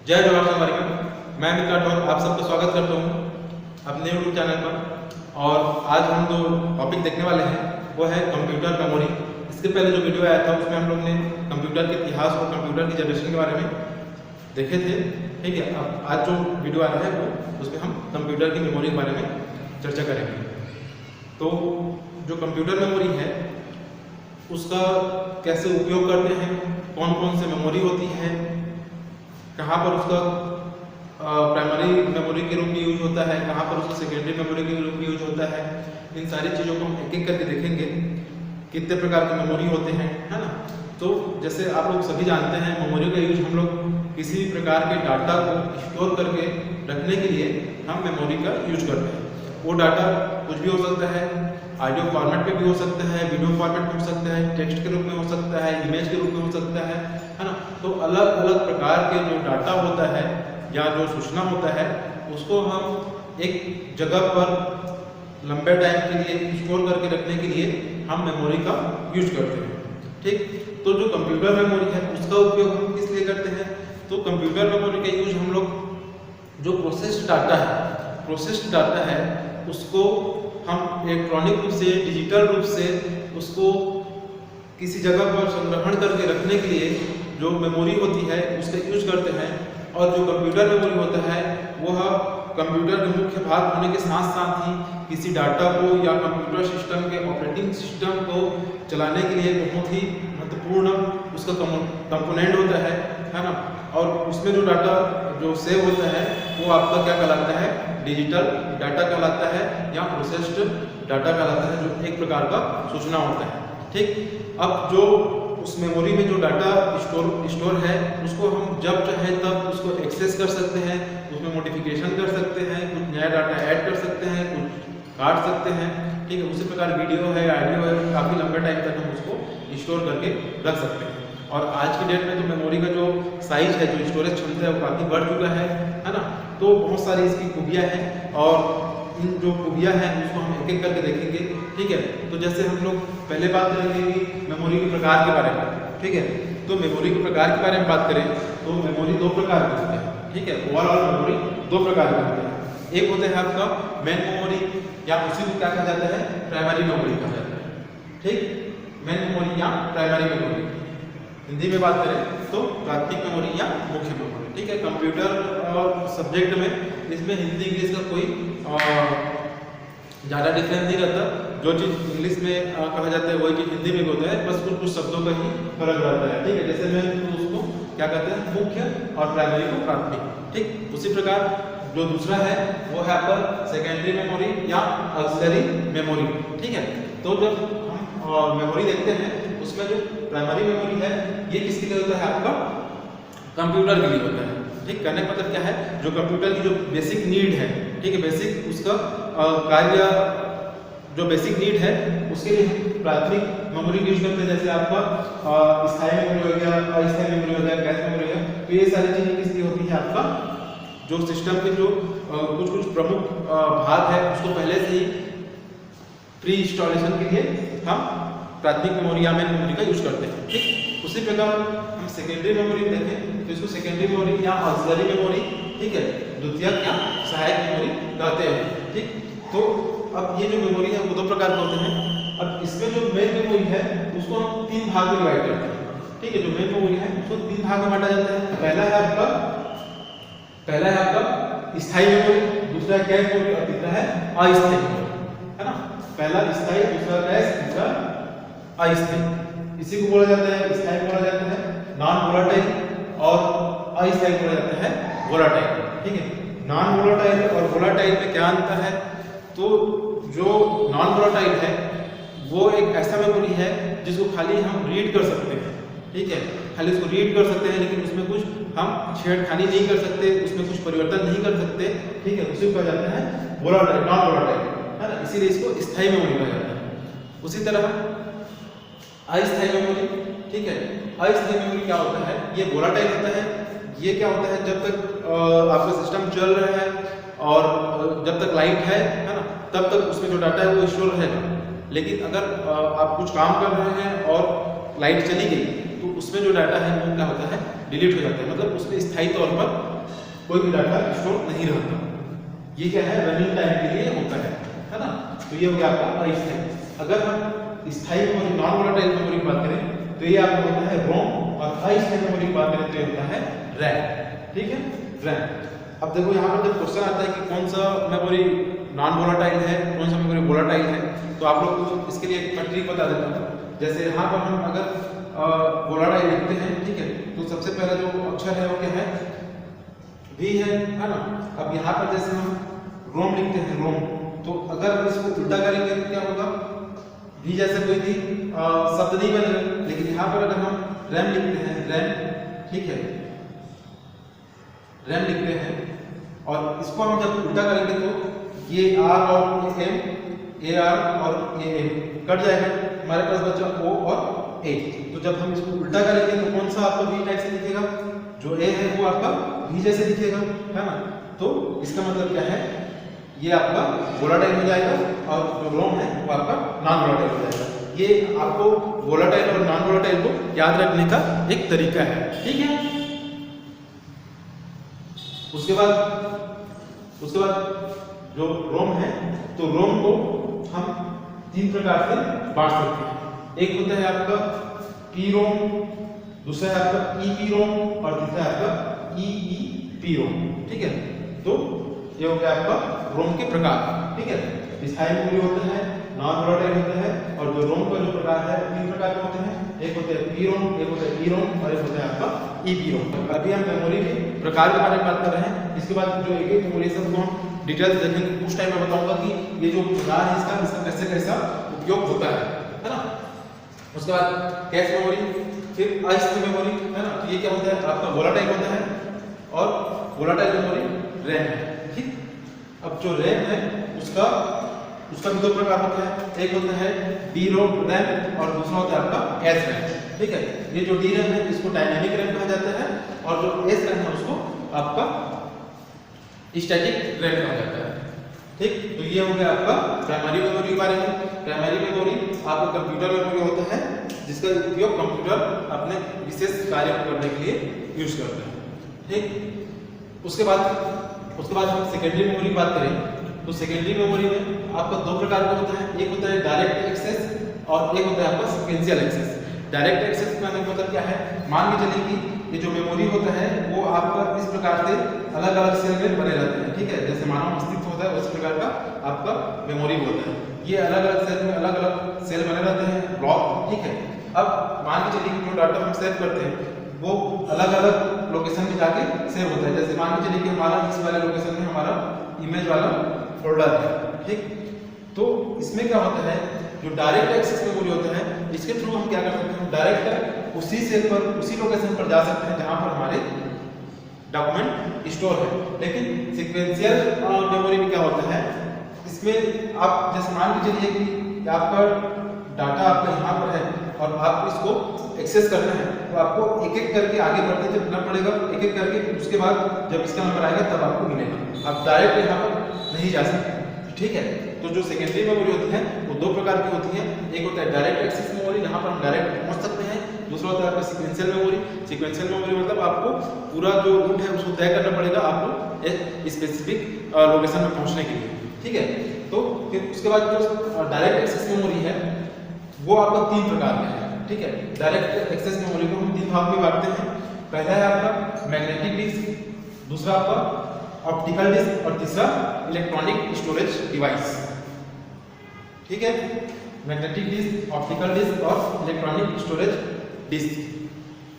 जय जवाहर परिवार, मैं अमित राठौर आप सबका स्वागत करता हूँ अपने यूट्यूब चैनल पर। और आज हम जो टॉपिक देखने वाले हैं वो है कंप्यूटर मेमोरी। इसके पहले जो वीडियो आया था उसमें हम लोग ने कंप्यूटर के इतिहास और कंप्यूटर की जनरेशन के बारे में देखे थे, ठीक है। अब आज जो वीडियो आ रहा है वो उसमें हम कंप्यूटर की मेमोरी के बारे में चर्चा करेंगे। तो जो कंप्यूटर मेमोरी है उसका कैसे उपयोग करते हैं, कौन कौन से मेमोरी होती है, कहाँ पर उसका प्राइमरी मेमोरी के रूप में यूज होता है, कहाँ पर उसका सेकेंडरी मेमोरी के रूप में यूज होता है, इन सारी चीज़ों को हम एक एक करके देखेंगे। कितने प्रकार के मेमोरी होते हैं, है ना। तो जैसे आप लोग सभी जानते हैं मेमोरी का यूज हम लोग किसी भी प्रकार के डाटा को स्टोर करके रखने के लिए हम मेमोरी का यूज करते हैं। वो डाटा कुछ भी हो सकता है, ऑडियो फॉर्मेट पे भी हो सकता है, वीडियो फॉर्मेट में हो सकता है, टेक्स्ट के रूप में हो सकता है, इमेज के रूप में हो सकता है ना। तो अलग अलग प्रकार के जो डाटा होता है या जो सूचना होता है उसको हम एक जगह पर लंबे टाइम के लिए स्टोर करके रखने के लिए हम मेमोरी का यूज करते हैं, ठीक। तो जो कंप्यूटर मेमोरी है उसका उपयोग हम किस लिए करते हैं, तो कंप्यूटर मेमोरी का यूज हम लोग जो प्रोसेस्ड डाटा है उसको हम इलेक्ट्रॉनिक रूप से, डिजिटल रूप से उसको किसी जगह पर संग्रहण करके रखने के लिए जो मेमोरी होती है उसका यूज करते हैं। और जो कंप्यूटर मेमोरी होता है वह कंप्यूटर के मुख्य भाग होने के साथ साथ ही किसी डाटा को या कंप्यूटर सिस्टम के ऑपरेटिंग सिस्टम को चलाने के लिए बहुत ही महत्वपूर्ण उसका कंपोनेंट होता है ना। और उसमें जो डाटा जो सेव होता है वो आपका क्या कहलाता है, डिजिटल डाटा कहलाता है या प्रोसेस्ड डाटा कहलाता है, जो एक प्रकार का सूचना होता है, ठीक। अब जो उस मेमोरी में जो डाटा स्टोर है उसको हम जब चाहे तब उसको एक्सेस कर सकते हैं, उसमें मॉडिफिकेशन कर सकते हैं, कुछ नया डाटा ऐड कर सकते हैं, कुछ काट सकते हैं, ठीक है। उसी प्रकार वीडियो है, ऑडियो है, काफ़ी लंबे टाइम तक हम उसको स्टोर करके रख सकते हैं। और आज की डेट में तो मेमोरी का जो साइज है, जो स्टोरेज क्षमता है वो काफ़ी बढ़ चुका है ना। तो बहुत सारी इसकी खूबियाँ हैं और इन जो खूबियाँ हैं उसको हम एक एक करके देखेंगे, ठीक है। तो जैसे हम लोग पहले बात करेंगे कि मेमोरी के प्रकार के बारे में, ठीक है। तो मेमोरी के प्रकार के बारे में बात करें तो मेमोरी दो प्रकार की होती है, ठीक है। ओवरऑल मेमोरी दो प्रकार की होती है। एक होता है आपका मेन मेमोरी या उसी को क्या कहा जाता है, प्राइमरी मेमोरी कहा जाता है, ठीक। मेन मेमोरी या प्राइमरी मेमोरी, हिंदी में बात करें तो प्राथमिक मेमोरी या मुख्य मेमोरी, ठीक है। कंप्यूटर सब्जेक्ट में इसमें हिंदी इंग्लिश का कोई ज़्यादा डिफरेंस नहीं रहता। जो चीज़ इंग्लिश में कहा जाता है वही चीज़ हिंदी में होता है, बस कुछ शब्दों का ही फर्क रहता है, ठीक है। जैसे मैं उसको क्या कहते हैं, मुख्य और प्राइमरी को प्राथमिक, ठीक। उसी प्रकार जो दूसरा है वो है आपका सेकेंडरी मेमोरी या ऑक्सिलरी मेमोरी, ठीक है। तो जब हम मेमोरी देखते हैं उसमें जो प्राइमरी मेमोरी है ये किसके लिए होता है, आपका कंप्यूटर के लिए होता है, ठीक। कहने का मतलब क्या है, जो कंप्यूटर की जो बेसिक नीड है, ठीक है, बेसिक उसका कार्य जो बेसिक नीड है उसके लिए हम प्राथमिक मेमोरी यूज करते हैं। जैसे आपका स्थायी मेमोरी हो गया, अस्थायी मेमोरी हो गया, गैस मेमोरी है। तो ये सारी चीजें किस लिए होती है, आपका जो सिस्टम के जो कुछ प्रमुख भाग है उसको पहले से ही प्री इंस्टॉलेशन के लिए हम प्राथमिक मेमोरी या मेन मेमोरी का यूज करते हैं, ठीक। उसी प्रकार हम सेकेंडरी मेमोरी देखें तो इसको सेकेंडरी मेमोरी या ऑक्सिलरी मेमोरी, ठीक है, द्वितीयक या सहायक मेमोरी कहते हैं, ठीक। तो अब ये जो मेमोरी है वो दो प्रकार के होते हैं। अब इसमें जो मेन मेमोरी है उसको हम तीन भाग में डिवाइड करते हैं, ठीक है। जो मेन मेमोरी है उसको तीन भाग में बांटा जाता है। पहला है आपका स्थायी मेमोरी, दूसरा गैस मेमोरी और तीसरा है अस्थायी मेमोरी, है ना। पहला स्थायी, दूसरा गैस, तीसरा अस्थायी। इसी को बोला जाता है, स्थायी बोला जाता है नॉन वोलेटाइल और अस्थायी बोला जाता है वोलेटाइल, ठीक है। नॉन वोलेटाइल और वोलेटाइल में क्या अंतर है, तो जो नॉन वोलेटाइल है वो एक ऐसा मेमोरी है जिसको खाली हम रीड कर सकते हैं, ठीक है, खाली उसको रीड कर सकते हैं, लेकिन उसमें कुछ हम छेड़खानी नहीं कर सकते, उसमें कुछ परिवर्तन नहीं कर सकते, ठीक है। उसी को कहा जाता है वोलेटाइल, नॉन वोलेटाइल, है ना। इसीलिए इसको स्थायी मेमोरी कहा जाता है। उसी तरह अस्थायी मेमोरी, ठीक है। अस्थायी मेमोरी क्या होता है, ये वोलेटाइल होता है। ये क्या होता है, जब तक आपका सिस्टम चल रहा है और जब तक लाइट है ना, तब तक उसमें जो डाटा है वो स्टोर रहेगा। लेकिन अगर आप कुछ काम कर रहे हैं और लाइट चली गई तो उसमें जो डाटा है वो क्या होता है, डिलीट हो जाता है, मतलब उसमें स्थायी तौर पर कोई भी डाटा स्टोर नहीं रहता। ये क्या है, रनिंग टाइम के लिए होता है ना। तो ये हो गया आपका अस्थायी। अगर हम स्थायी मेमोरी नॉन वोलेटाइल मेमोरी की बात करें तो ये आपका होता है रोम, और अस्थायी मेमोरी की बात करें तो ये होता है रैम। ठीक है, रैम। अब देखो यहाँ पर जब क्वेश्चन आता है कि कौन सा मेमोरी नॉन वोलेटाइल है, कौन सा मेमोरी वोलेटाइल है, तो आप लोग को इसके लिए एक ट्रिक बता देता हूँ। जैसे यहाँ पर हम अगर वोलेटाइल लिखते हैं, ठीक है, तो सबसे पहला जो अक्षर है वो क्या है, V है ना। अब यहाँ पर जैसे हम रोम लिखते हैं, रोम, तो अगर हम इसको उल्टा करेंगे तो क्या होगा, V जैसे कोई भी शब्द नहीं बनेगा। लेकिन यहाँ पर अगर हम रैम लिखते हैं, रैम, ठीक है, रैम लिखते हैं, और इसको हम जब उल्टा करेंगे तो ये R और M, AR और AM कट जाएगा, हमारे पास बचा O और A। तो जब हम इसको उल्टा करेंगे तो कौन सा आपका V टाइप से दिखेगा, जो A है वो आपका V जैसे दिखेगा, है ना। तो इसका मतलब क्या है, ये आपका वोलेटाइल हो जाएगा और जो रोम है वो आपका नॉन वोलेटाइल हो जाएगा। ये आपको वोलेटाइल और नॉन वोलेटाइल को याद रखने का एक तरीका है, ठीक है। उसके बाद जो रोम है, तो रोम को हम तीन प्रकार से बांट सकते हैं। एक होता है आपका पी रोम, दूसरा है आपका ईपी रोम, और तीसरा है आपका ईईपी रोम, ठीक है। तो ये हो गया आपका रोम के प्रकार, ठीक है। स्थायी मेमोरी होता है, नॉन वोलेटाइल होता है, और जो रोम का जो प्रकार है तीन प्रकार के होते हैं। एक होता है पी रोम, एक होता है ई रोम, और एक होता है आपका ईपी रोम। अभी हम मेमोरी के प्रकार के बारे में बात कर रहे हैं। इसके बाद जो एक मेमोरी है सबको हम डिटेल्स देखेंगे। उस टाइम में बताऊंगा कि ये जो प्रकार है इसका कैसे कैसा उपयोग होता है ना। उसके बाद कैश मेमोरी, फिर अस्थायी मेमोरी, है ना। तो ये क्या होता है, आपका वोलेटाइल होता है, और वोलेटाइल मेमोरी रैम है, ठीक। अब जो रैम है उसका भी दो प्रकार होता है। एक होता है डी रोम रैम, और दूसरा होता है आपका एस रैम, ठीक है। ये जो डी रैम है इसको डायनेमिक रैम कहा जाता है, और जो एस रैम है उसको आपका स्टैटिक रैम कहा जाता है, ठीक। तो ये हो गया आपका प्राइमरी मेमोरी के बारे में। प्राइमरी मेमोरी आपका कंप्यूटर मेमोरी होता है, जिसका उपयोग कंप्यूटर अपने विशेष कार्य को करने के लिए यूज करते हैं, ठीक। उसके बाद हम सेकेंडरी मेमोरी की बात करें तो सेकेंडरी मेमोरी में आपका दो प्रकार का होता है। एक होता है डायरेक्ट एक्सेस, और एक होता है आपका सीक्वेंशियल एक्सेस। डायरेक्ट एक्सेस का मतलब क्या है, मान के चलिए कि ये जो मेमोरी होता है वो आपका इस प्रकार से अलग अलग सेल में बने रहते हैं, ठीक है। जैसे मानव मस्तिष्क होता है उस प्रकार का आपका मेमोरी होता है। ये अलग अलग सेल में अलग अलग सेल बने रहते हैं, ब्लॉक, ठीक है। अब मान के चलिए कि जो डाटा हम सेव करते हैं वो अलग अलग लोकेशन में जाके सेव होता है। जैसे मान के चलिए कि हमारा इस वाले लोकेशन में हमारा इमेज वाला फोल्डर है, ठीक। तो इसमें क्या होता है, जो डायरेक्ट एक्सेस मेमोरी होता है इसके थ्रू हम क्या कर सकते हैं, डायरेक्ट उसी सेल पर उसी लोकेशन पर जा सकते हैं जहां पर हमारे डॉक्यूमेंट स्टोर है। लेकिन सीक्वेंशियल मेमोरी में क्या होता है, इसमें आप जैसे मान के चलिए कि आपका डाटा आपका यहाँ पर है और आपको इसको एक्सेस करना है, तो आपको एक एक करके आगे बढ़ते चलना पड़ेगा, एक एक करके। उसके बाद जब इसका नंबर आएगा तब आपको मिलेगा, आप डायरेक्ट यहाँ पर नहीं जा सकते, ठीक है। तो जो सेकेंडरी मेमोरी होती है वो दो प्रकार की होती है। एक होता है डायरेक्ट एक्सेस मेमोरी, जहाँ पर हम डायरेक्ट पहुँच सकते हैं। दूसरा होता है आपका सीक्वेंशियल मेमोरी। सीक्वेंशियल मेमोरी मतलब आपको पूरा जो रूट है उसको तय करना पड़ेगा आपको एक स्पेसिफिक लोकेशन में पहुँचने के लिए, ठीक है। तो फिर उसके बाद जो डायरेक्ट एक्सेस मेमोरी है वो आपका तीन प्रकार का है, ठीक है। डायरेक्ट एक्सेस मेमोरी को हम तीन भाग में बांटते हैं। पहला है आपका मैग्नेटिक डिस्क, दूसरा आपका ऑप्टिकल डिस्क, और तीसरा इलेक्ट्रॉनिक स्टोरेज डिवाइस, ठीक है। मैग्नेटिक डिस्क, ऑप्टिकल डिस्क और इलेक्ट्रॉनिक स्टोरेज डिस्क।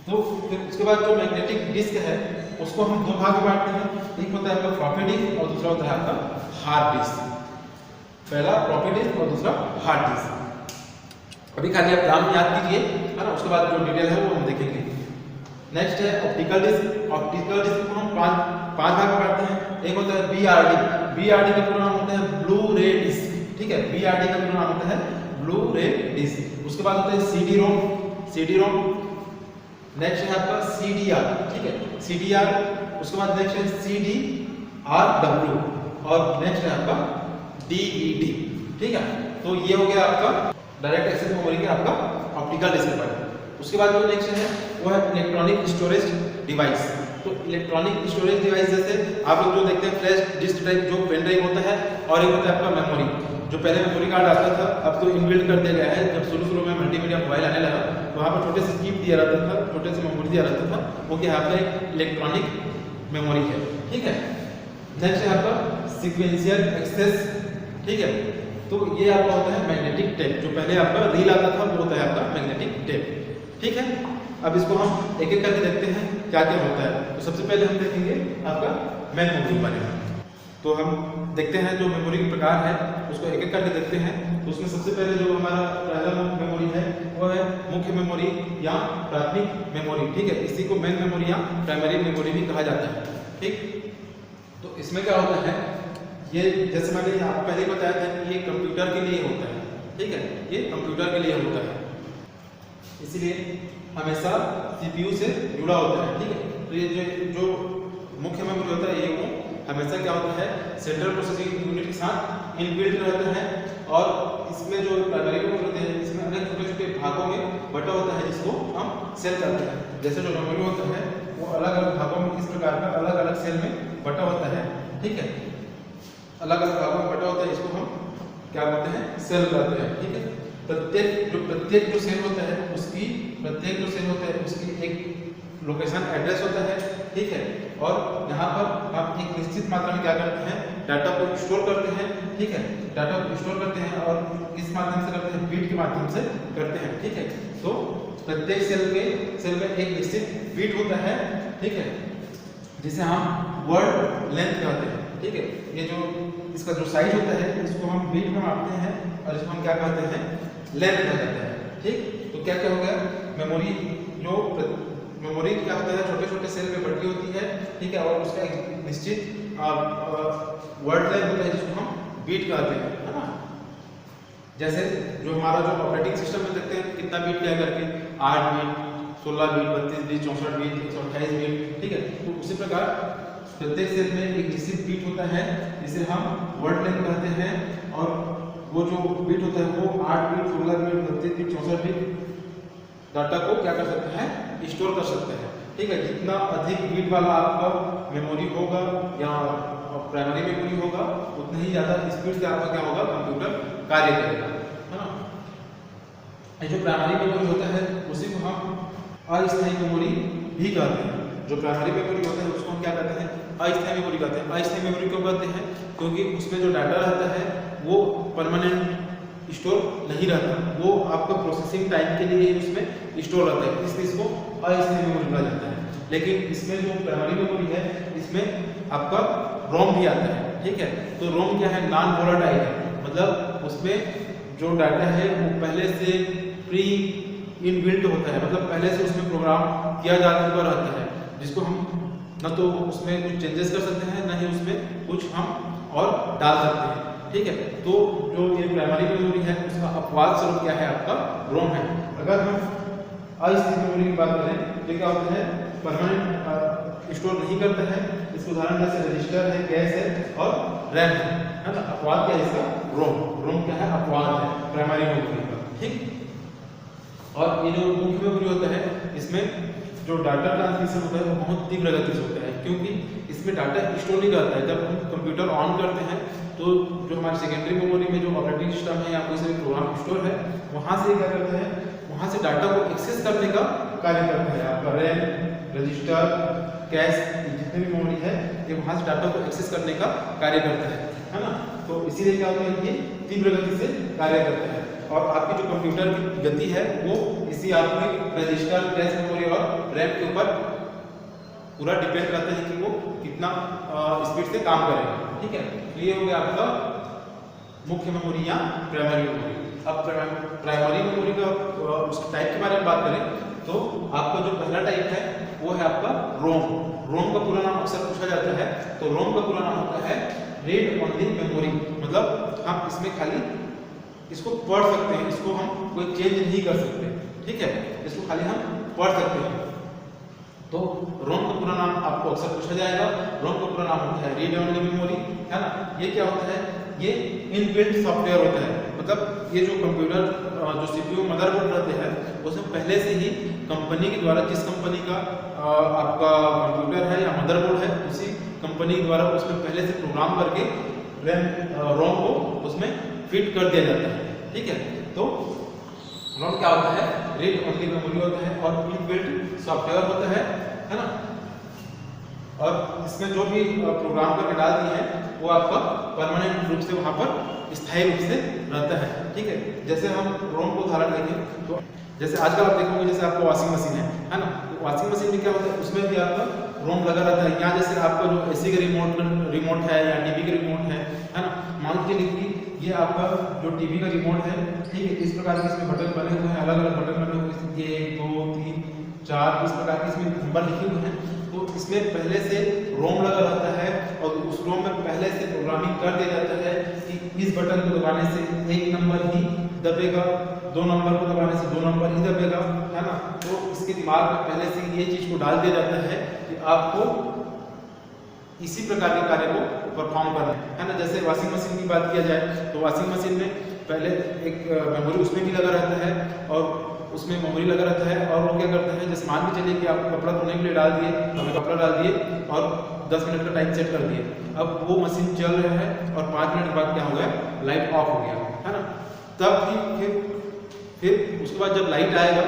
तो फिर उसके बाद जो मैग्नेटिक डिस्क है उसको हम दो भाग में बांटते हैं। एक होता है आपका फ्लॉपी डिस्क और दूसरा होता है आपका हार्ड डिस्क। पहला फ्लॉपी डिस्क और दूसरा हार्ड डिस्क। अभी खाली आप नाम याद कीजिए, है ना। उसके बाद जो डिटेल है वो हम देखेंगे। नेक्स्ट है ऑप्टिकल डिस्क। ऑप्टिकल डिस्क को हम पांच भाग में बांटते हैं। एक होता है बीआरडी। बीआरडी का पूरा नाम होता है ब्लू रे डिस्क, ठीक है। बीआरडी का पूरा नाम होता है ब्लू रे डिस्क। उसके बाद होता है CD ROM. CD ROM. Next है आपका सीडीआर, ठीक है, सीडीआर। उसके बाद नेक्स्ट है सीडीआरडब्ल्यू, और नेक्स्ट है आपका डीईडी, ठीक है। तो ये हो गया आपका डायरेक्ट एक्सेस मेमोरी का आपका ऑप्टिकल डिस्क पर। उसके बाद जो नेक्स्ट है वो है इलेक्ट्रॉनिक स्टोरेज डिवाइस, तो इलेक्ट्रॉनिक स्टोरेज डिवाइस जैसे आप लोग जो देखते हैं फ्लैश डिस्क टाइप जो पेन ड्राइव होता है, और एक होता है आपका मेमोरी। जो पहले मेमोरी कार्ड आता था अब तो इनबिल्ट कर दिया गया है। जब शुरू में मल्टीमीडिया मोबाइल आने लगा तो वहाँ पर छोटे से चिप दिया रहता था, छोटे से मेमोरी दिया रहता था, वो क्या है आपका एक इलेक्ट्रॉनिक मेमोरी है। ठीक है, नेक्स्ट है आपका सीक्वेंशियल एक्सेस। ठीक है, तो ये आपका होता है मैग्नेटिक टेप। जो पहले आपका रील आता था वो होता है आपका मैग्नेटिक टेप। ठीक है, अब इसको हम एक एक करके देखते हैं क्या क्या होता है। तो सबसे पहले हम देखेंगे आपका मेन मेमोरी बारे में। तो हम देखते हैं जो मेमोरी के प्रकार है उसको एक एक करके देखते हैं। तो उसमें सबसे पहले जो हमारा पहला मेमोरी है वो है मुख्य मेमोरी या प्राथमिक मेमोरी। ठीक है, इसी को मेन मेमोरी या प्राइमरी मेमोरी भी कहा जाता है। ठीक, तो इसमें क्या होता है, ये जैसे मैंने आपको पहले ही बताया था कि ये कंप्यूटर के लिए होता है। ठीक है, ये कंप्यूटर के लिए होता है, इसलिए हमेशा सीपीयू से जुड़ा होता है। ठीक है, तो ये जो मुख्य मेमोरी होता है ये वो हमेशा क्या होता है सेंट्रल प्रोसेसिंग यूनिट के साथ इनबिल्ट रहता है। और इसमें जो प्राइमरी मेमोरी होते हैं इसमें अनेक छोटे छोटे भागों में बटा होता है जिसको हम सेल कहते हैं। जैसे जो मेमोरी होता है वो अलग अलग भागों में इस प्रकार का अलग अलग सेल में बटा होता है। ठीक है, अलग अलग भागों में बटा होता है, इसको हम क्या कहते हैं सेल कहते हैं। ठीक है, प्रत्येक जो सेल होता है उसकी एक लोकेशन एड्रेस होता है। ठीक है, और यहाँ पर हम एक निश्चित मात्रा में क्या करते हैं डाटा को स्टोर करते हैं। ठीक है, डाटा को स्टोर करते हैं और इस माध्यम से करते हैं, बीट के माध्यम से करते हैं। ठीक है, तो प्रत्येक सेल में एक निश्चित बीट होता है। ठीक है, जिसे हम वर्ड लेंथ कहते हैं। ठीक है, ये जो इसका जो साइज होता है इसको हम बीट में मापते हैं और इसको हम क्या कहते हैं लेंथ कहते हैं। ठीक, तो क्या क्या हो गया मेमोरी क्या होता है छोटे छोटे सेल में बटी होती है। ठीक है, और उसका एक निश्चित वर्ड लेंथ होता है जिसको हम बीट कहते हैं, है ना। जैसे जो हमारा जो ऑपरेटिंग सिस्टम में देखते हैं कितना बीट क्या करके 8 bit 16 bit 32 bit 64 bit 128 bit. ठीक है, तो उसी प्रकार प्रत्येक सेल में एक निश्चित बीट होता है जिसे हम वर्ड लेंथ कहते हैं। और वो जो बीट होता है वो 8 bit 16 bit 32 bit 64 bit data को क्या कर सकते हैं स्टोर कर सकते हैं। ठीक है, जितना अधिक बीट वाला आपका मेमोरी होगा या प्राइमरी मेमोरी होगा उतना ही ज़्यादा स्पीड से आपका क्या होगा कंप्यूटर कार्य करेगा, है ना। ये जो प्राइमरी मेमोरी होता है उसी को हम अस्थायी मेमोरी भी कहते हैं। जो प्राइमरी मेमोरी होता है उसको हम क्या कहते हैं अस्थायी मेमोरी कहते हैं। अस्थायी मेमोरी क्यों कहते हैं, क्योंकि उसमें जो डाटा रहता है वो परमानेंट स्टोर नहीं रहता, वो आपका प्रोसेसिंग टाइम के लिए उसमें स्टोर रहता है, इसलिए इसको अस्थायी मेमोरी कहा जाता है। लेकिन इसमें जो प्राइमरी मेमोरी है इसमें आपका रोम भी आता है। ठीक है, तो रोम क्या है नॉन वोलेटाइल है, मतलब उसमें जो डाटा है वो पहले से प्री इनबिल्ट होता है, मतलब पहले से उसमें प्रोग्राम किया जा चुका रहता है, जिसको हम न तो उसमें कुछ चेंजेस कर सकते हैं न ही उसमें कुछ हम और डाल सकते हैं। ठीक है, तो जो ये प्राइमरी मेमोरी है उसका अपवाद स्वरूप क्या है आपका रोम है। अगर हम अस्थायी मेमोरी की बात करें तो क्या होता है परमानेंट स्टोर नहीं करता है। इसको उदाहरण जैसे रजिस्टर है, कैश है और रैम है ना। अपवाद क्या है इसका रोम क्या है अपवाद है प्राइमरी मेमोरी का। ठीक, और ये जो मुख्य मेमोरी होता है इसमें जो डाटा ट्रांसमिशन होता है वो बहुत तीव्र गति से होता है, क्योंकि इसमें डाटा स्टोर नहीं करता है। जब हम कंप्यूटर ऑन करते हैं तो जो हमारी सेकेंडरी मेमोरी में जो ऑपरेटिंग सिस्टम है या कोई सा भी प्रोग्राम स्टोर है वहाँ से क्या करते हैं वहाँ से डाटा को एक्सेस करने का कार्य करता है। आपका रैम रजिस्टर कैश जितने भी मेमोरी है ये वहाँ से डाटा को एक्सेस करने का कार्य करता है ना। तो इसीलिए क्या होता है ये तीव्र गति से कार्य करता है। और आपकी जो कंप्यूटर की गति है वो इसी आपके रजिस्टर कैश मेमोरी और रैम के ऊपर पूरा डिपेंड करता है कि वो कितना स्पीड से काम करेगा। ठीक है, तो ये हो गया आपका मुख्य मेमोरी या प्राइमरी मेमोरी। अब प्राइमरी मेमोरी का उसके टाइप के बारे में बात करें तो आपका जो पहला टाइप है वो है आपका रोम का पूरा नाम अक्सर पूछा जाता है। तो रोम का पूरा नाम होता है रीड ओनली मेमोरी, मतलब हम इसमें खाली इसको पढ़ सकते हैं, इसको हम कोई चेंज नहीं कर सकते। ठीक है, इसको खाली हम पढ़ सकते हैं। तो रोम का पूरा नाम आपको अक्सर पूछा जाएगा। रोम का पूरा नाम होता है रीड ओनली मेमोरी, है ना। ये क्या होता है ये इनबिल्ट सॉफ्टवेयर होता है। मतलब ये जो कंप्यूटर जो सीपीयू मदरबोर्ड रहते हैं उसमें पहले से ही कंपनी के द्वारा, जिस कंपनी का आपका कंप्यूटर है या मदरबोर्ड है उसी कंपनी के द्वारा उसमें पहले से प्रोग्राम करके रोम को उसमें फिट कर दिया जाता है। ठीक है, तो रोम क्या होता है? रीड ओनली मेमोरी होता है और इनबिल्ट सॉफ्टवेयर होता है ना। और इसमें जो भी प्रोग्राम करके डाल दिए हैं वो आपका परमानेंट रूप से वहां पर स्थायी रूप से रहता है। ठीक है, जैसे हम रोम को उदाहरण देखें तो जैसे आजकल आप देखोगे जैसे आपको वॉशिंग मशीन है ना, वॉशिंग मशीन में क्या होता है उसमें भी आपका रोम लगा रहता है। यहाँ जैसे आपका जो एसी का रिमोट है या टीवी का रिमोट है ना, मान लीजिए कि ये आपका जो टीवी का रिमोट है, ठीक है, इस प्रकार के इसमें बटन बने हुए हैं, अलग अलग बटन बने हुए हैं, 1 2 3 4 इस प्रकार के इसमें नंबर लिखे हुए हैं। तो इसमें पहले से रोम लगा रहता है और उस रोम में पहले से प्रोग्रामिंग कर दिया जाता है कि इस बटन को दबाने से 1 नंबर ही दबेगा, 2 नंबर को दबाने से 2 नंबर ही दबेगा, है ना। तो इसके दिमाग में पहले से ये चीज को डाल दिया जाता है कि आपको इसी प्रकार के कार्य को परफॉर्म करना है ना। जैसे वॉशिंग मशीन की बात किया जाए तो वॉशिंग मशीन में पहले एक मेमोरी उसमें भी लगा रहता है और उसमें मेमोरी लगा रहता है और वो क्या करता है, जैसे मान के चलिए कि आप कपड़ा धोने के लिए डाल दिए, हमें कपड़ा डाल दिए और 10 मिनट का टाइम सेट कर दिए। अब वो मशीन चल रहा है और 5 मिनट बाद क्या हो गया, लाइट ऑफ हो गया, है ना। तब भी फिर उसके बाद जब लाइट आएगा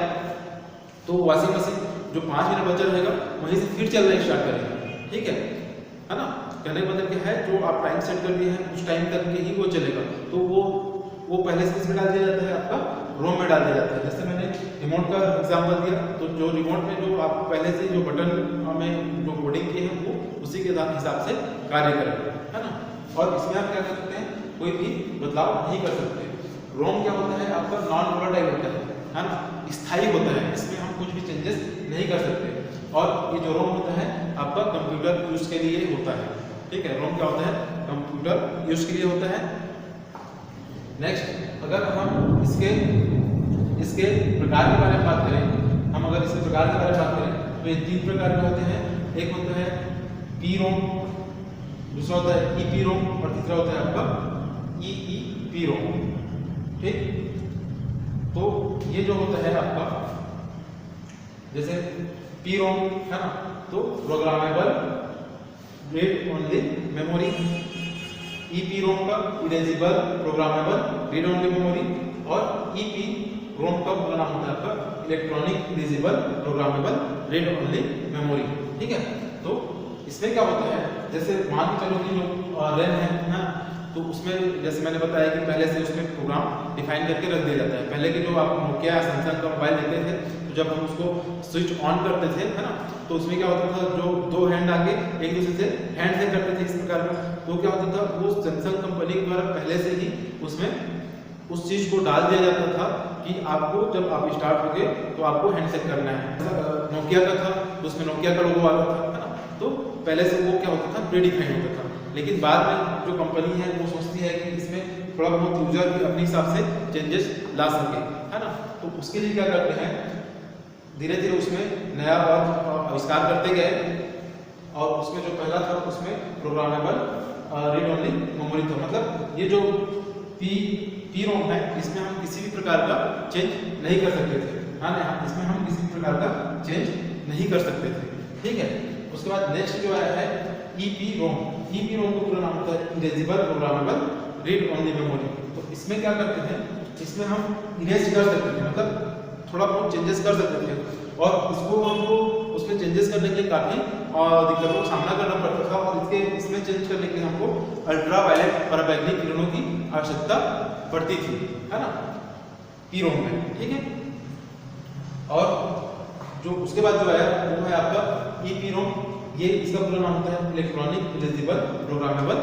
तो वॉशिंग मशीन जो 5 मिनट बचा रहेगा वहीं से फिर चलना स्टार्ट करेगा। ठीक है ना। कहने का मतलब क्या है, जो आप टाइम सेट कर दिए हैं उस टाइम तक के ही वो चलेगा। तो वो पहले से इसमें डाल दिया जाता है, आपका रोम में डाल दिया जाता है। जैसे मैंने रिमोट का एग्जांपल दिया, तो जो रिमोट में जो आप पहले से जो बटन में जो कोडिंग किए हैं वो उसी के हिसाब से कार्य करेगा, है ना। और इसमें आप क्या कर सकते हैं, कोई भी बदलाव नहीं कर सकते। रोम क्या होता है, आपका नॉन वोलेटाइल होता है ना, स्थायी होता है, इसमें हम कुछ भी चेंजेस नहीं कर सकते। और ये जो रोम होता है आपका कंप्यूटर यूज के लिए होता है। ठीक है, रोम क्या होता है, कंप्यूटर यूज के लिए होता है। नेक्स्ट, अगर हम इसके प्रकार के बारे में बात करें, हम अगर इसके प्रकार के बारे में बात करें तो ये 3 प्रकार के होते हैं। एक होता है पी रोम, दूसरा होता है ईपी रोम और तीसरा होता है आपका ईईपी रोम। ठीक, तो ये जो होता है आपका जैसे पी रोम है ना, तो programmable read only memory. EP ROM का erasable programmable read only memory और ईपी रोम का पूरा नाम होता है आपका electronic erasable programmable read only memory. ठीक है, तो इसमें क्या होता है, जैसे मान के चलो कि जो रैम है ना, तो उसमें जैसे मैंने बताया कि पहले से उसमें प्रोग्राम डिफाइन करके रख दिया जाता है। पहले के जो आप नोकिया या सैमसंग का मोबाइल लेते थे तो जब हम उसको स्विच ऑन करते थे, है ना, तो उसमें क्या होता था, जो 2 हैंड आके एक दूसरे से हैंड से करते थे इस प्रकार का, तो क्या होता था, वो सैमसंग कंपनी के द्वारा पहले से ही उसमें उस चीज को डाल दिया जाता था कि आपको जब आप स्टार्ट हो गए तो आपको हैंड सेट करना है। नोकिया का था तो उसमें नोकिया का लोगो आता था, है ना, तो पहले से वो क्या होता था, प्री डिफाइंड होता था। लेकिन बाद में जो कंपनी है वो सोचती है कि इसमें थोड़ा बहुत यूजर भी अपने हिसाब से चेंजेस ला सके, है ना, तो उसके लिए क्या करते हैं, धीरे धीरे उसमें नया और आविष्कार करते गए। और उसमें जो पहला था उसमें प्रोग्रामेबल रीड ओनली मेमोरी था। मतलब ये जो पी रोम है इसमें हम किसी भी प्रकार का चेंज नहीं कर सकते थे, हाँ ना, इसमें हम किसी भी प्रकार का चेंज नहीं कर सकते थे। ठीक है, उसके बाद नेक्स्ट जो है ईपी रोम। ईपी रोम का पूरा नाम होता है erasable programmable read only memory. तो इसमें क्या करते थे, इसमें हम इरेज कर सकते थे, मतलब थोड़ा बहुत चेंजेस कर सकते थे। और इसको हमको उसमें चेंजेस करने के लिए काफ़ी दिक्कतों का सामना करना पड़ता था। और इसमें चेंज करने के लिए हमको अल्ट्रा वायलेट पराबैंगनी किरणों की आवश्यकता पड़ती थी, है ना, पी रोम में। ठीक है, और जो उसके बाद जो आया वो है आपका ईपी रोम। ये इसका पूरा नाम होता है electronic erasable programmable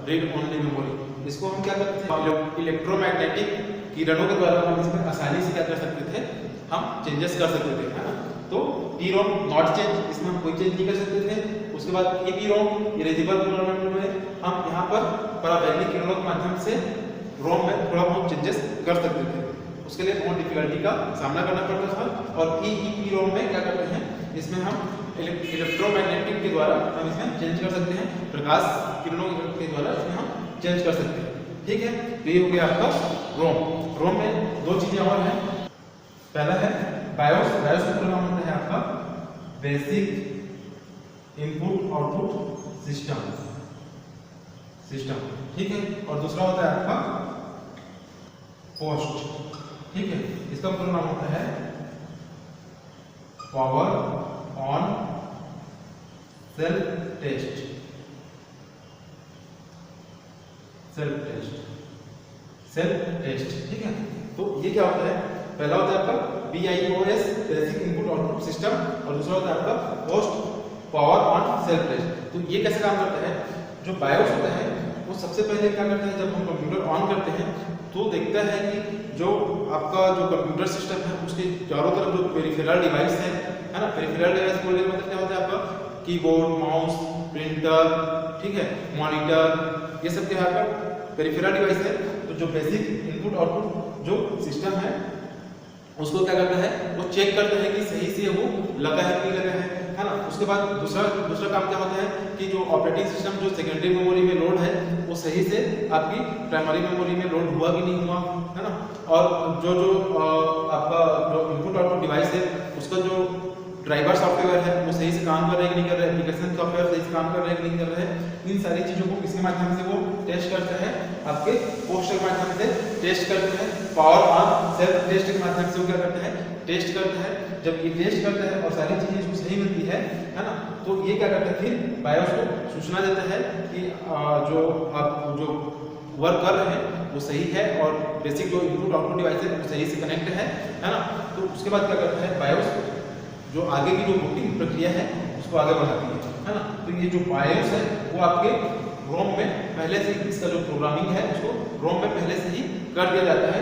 read only memory. इसको हम क्या करते थे, इलेक्ट्रोमैग्नेटिक किरणों के द्वारा हम इसमें आसानी से क्या कर सकते थे, हम चेंजेस कर सकते थे, है ना। तो पी रोम नॉट चेंज, इसमें हम कोई चेंज नहीं कर सकते थे। उसके बाद ईपी रोम इरेजेबल प्रोग्रामेबल में हम यहाँ पर पराबैंगनी किरणों के माध्यम से रोम में थोड़ा बहुत चेंजेस कर सकते थे। उसके लिए बहुत डिफिकल्टी का सामना करना पड़ता था। और ईईपी रोम में क्या करते हैं, इसमें हम इलेक्ट्रोमैग्नेटिक के द्वारा हम इसमें चेंज कर सकते हैं, प्रकाश किरणों के द्वारा इसमें हम चेंज कर सकते हैं। ठीक है। तो ये हो गया आपका रोम। रोम में दो चीजें और हैं। पहला है बायोस। बायोस का पूरा नाम होता है आपका बेसिक इनपुट आउटपुट सिस्टम, ठीक है। और दूसरा होता है आपका पोस्ट, ठीक है। इसका पूरा नाम होता है पावर ऑन सेल्फ टेस्ट, ठीक है। तो ये क्या होता है, पहला होता है आपका BIOS basic input output system और दूसरा होता है आपका POST power on self test. तो ये कैसे काम करता है, जो बायोस होता है वो सबसे पहले क्या करता है, जब हम कंप्यूटर ऑन करते हैं तो देखता है कि जो आपका जो कंप्यूटर सिस्टम है उसके चारों तरफ जो पेरिफेरल डिवाइस है ना, पेरिफेरल डिवाइस बोलने का मतलब क्या होता है आपका कीबोर्ड, माउस, प्रिंटर, ठीक है, मॉनिटर, ये सब क्या है आपका पेरिफेरल डिवाइस है। तो जो बेसिक इनपुट आउटपुट जो सिस्टम है उसको क्या करता है, वो चेक करता है कि सही से वो लगा है कि नहीं लगा है ना। उसके बाद दूसरा काम क्या होता है कि जो ऑपरेटिंग सिस्टम जो सेकेंडरी मेमोरी में लोड है वो सही से आपकी प्राइमरी मेमोरी में लोड हुआ कि नहीं हुआ, है ना। और जो आपका जो इनपुट आउटपुट डिवाइस है उसका जो ड्राइवर सॉफ्टवेयर है वो सही से काम कर रहे हैं कि नहीं कर रहे हैं, एप्लीकेशन सॉफ्टवेयर सही से काम कर रहे हैं कि नहीं कर रहे हैं। इन सारी चीज़ों को किसके माध्यम से वो टेस्ट करते हैं, आपके पोस्ट के माध्यम से टेस्ट करते हैं। पावर ऑन सेल्फ टेस्ट के माध्यम से वो क्या करते हैं, टेस्ट करते हैं। जब ये टेस्ट करता है और सारी चीज़ें इसको सही मिलती है ना, तो ये क्या करता है फिर बायोस को सूचना देता है कि जो आप जो वर्क कर रहे हैं वो सही है और बेसिक जो इनपुट आउटपुट डिवाइस है वो सही से कनेक्ट है ना। तो उसके बाद क्या करता है बायोस जो आगे की जो बूटिंग प्रक्रिया है उसको आगे बढ़ाती है ना। तो ये जो बायोस है वो आपके रोम में पहले से इसका जो प्रोग्रामिंग है उसको रोम में पहले से ही कर दिया जाता है।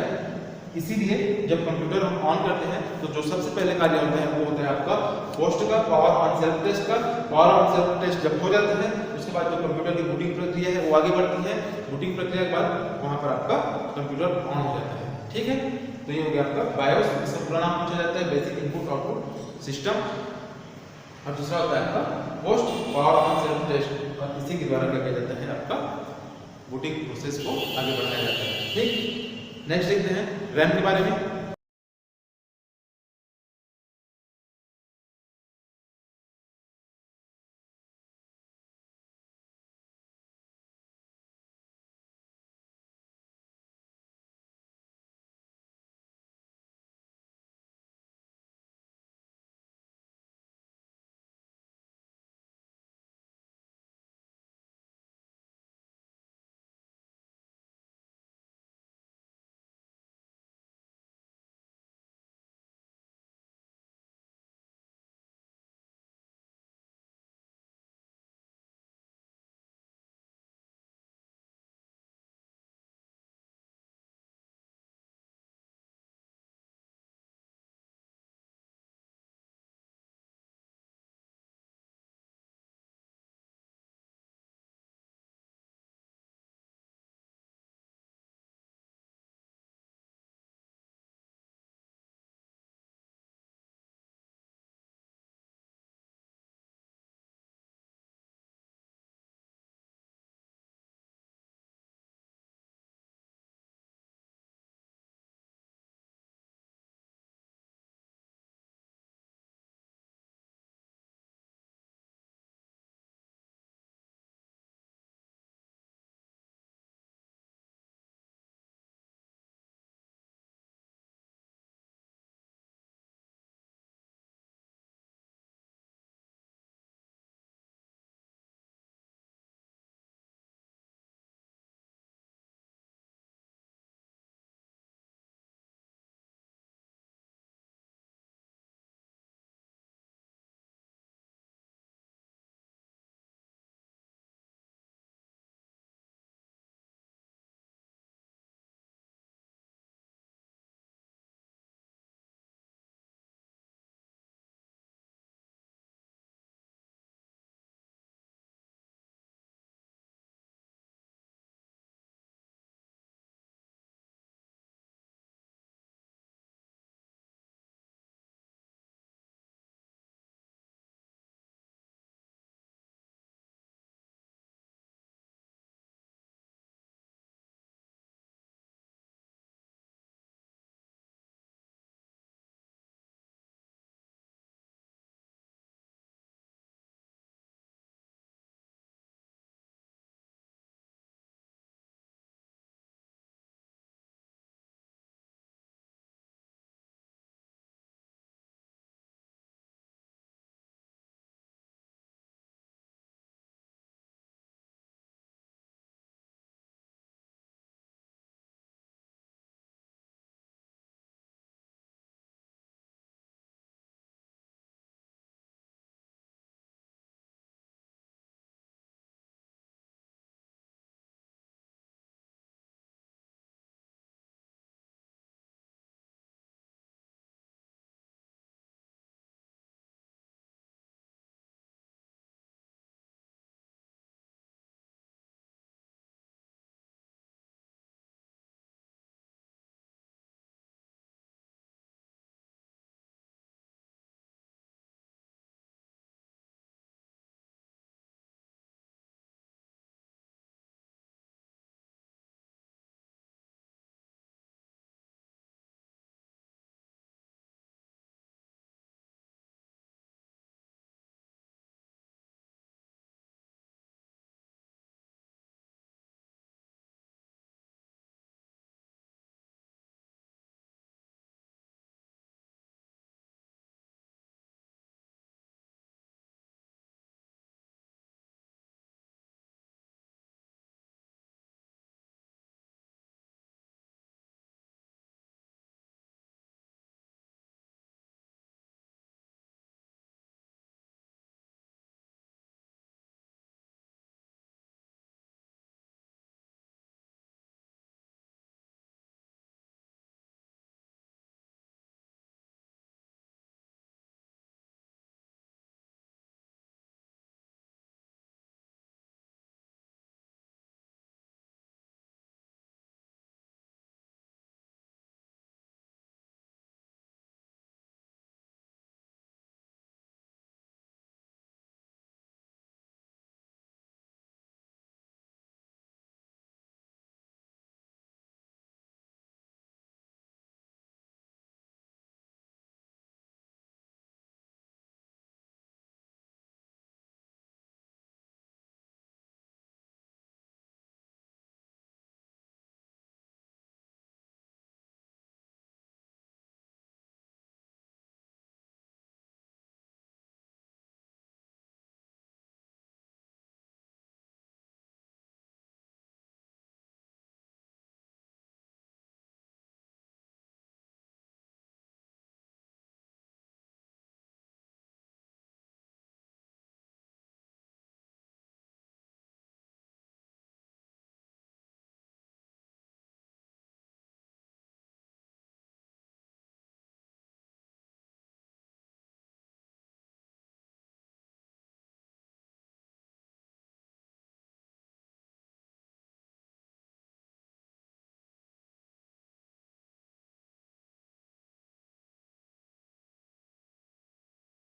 इसीलिए जब कंप्यूटर हम ऑन करते हैं तो जो सबसे पहले कार्य होता है वो होता है आपका पोस्ट का, पावर ऑन सेल्फ टेस्ट का। पावर ऑन सेल्फ टेस्ट जब हो जाता है उसके बाद जो कंप्यूटर की बूटिंग प्रक्रिया है वो आगे बढ़ती है। बूटिंग प्रक्रिया के बाद वहाँ पर आपका कंप्यूटर ऑन हो जाता है, ठीक है। तो ये हो गया आपका बायोस, इसका पूरा नाम पूछा जाता है बेसिक इनपुट आउटपुट सिस्टम। और दूसरा होता है आपका POST power on self test और इसी के द्वारा क्या किया जाता है आपका बूटिंग प्रोसेस को आगे बढ़ाया जाता है, ठीक। नेक्स्ट देखते हैं रैम के बारे में।